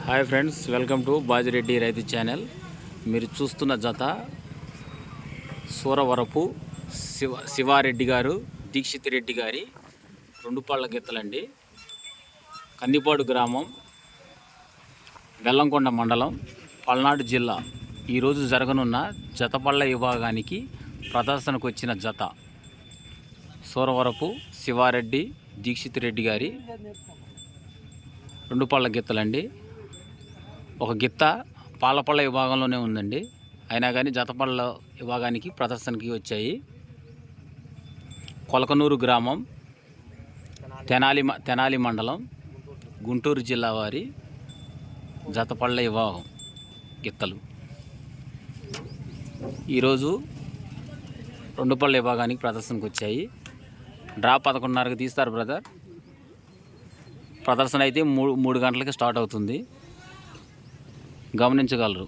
Hi friends, welcome to Bajireddy రైతు channel. మీరు చూస్తున్న జత సూరవరపు శివారెడ్డి గారు, దీక్షిత్ రెడ్డి గారి రెండు పళ్ళ గిత్తలండి. కందిపాడు గ్రామం, బెల్లంకొండ మండలం, పల్నాడు జిల్లా. ఈరోజు జరగనున్న జతపళ్ళ విభాగానికి ప్రదర్శనకు వచ్చిన జత సూరవరపు శివారెడ్డి, దీక్షిత్ రెడ్డి గారి రెండు పళ్ళ గిత్తలండి. ఒక గిత్త పాలపళ్ళ విభాగంలోనే ఉందండి, అయినా కానీ జతపళ్ళ విభాగానికి ప్రదర్శనకి వచ్చాయి. కొలకనూరు గ్రామం, తెనాలి మండలం, గుంటూరు జిల్లా వారి జతపళ్ళ విభాగం గిత్తలు ఈరోజు రెండు పళ్ళ విభాగానికి ప్రదర్శనకు వచ్చాయి. డ్రా 11:30కి తీస్తారు బ్రదర్. ప్రదర్శన అయితే 3 గంటలకి స్టార్ట్ అవుతుంది, గమనించగలరు.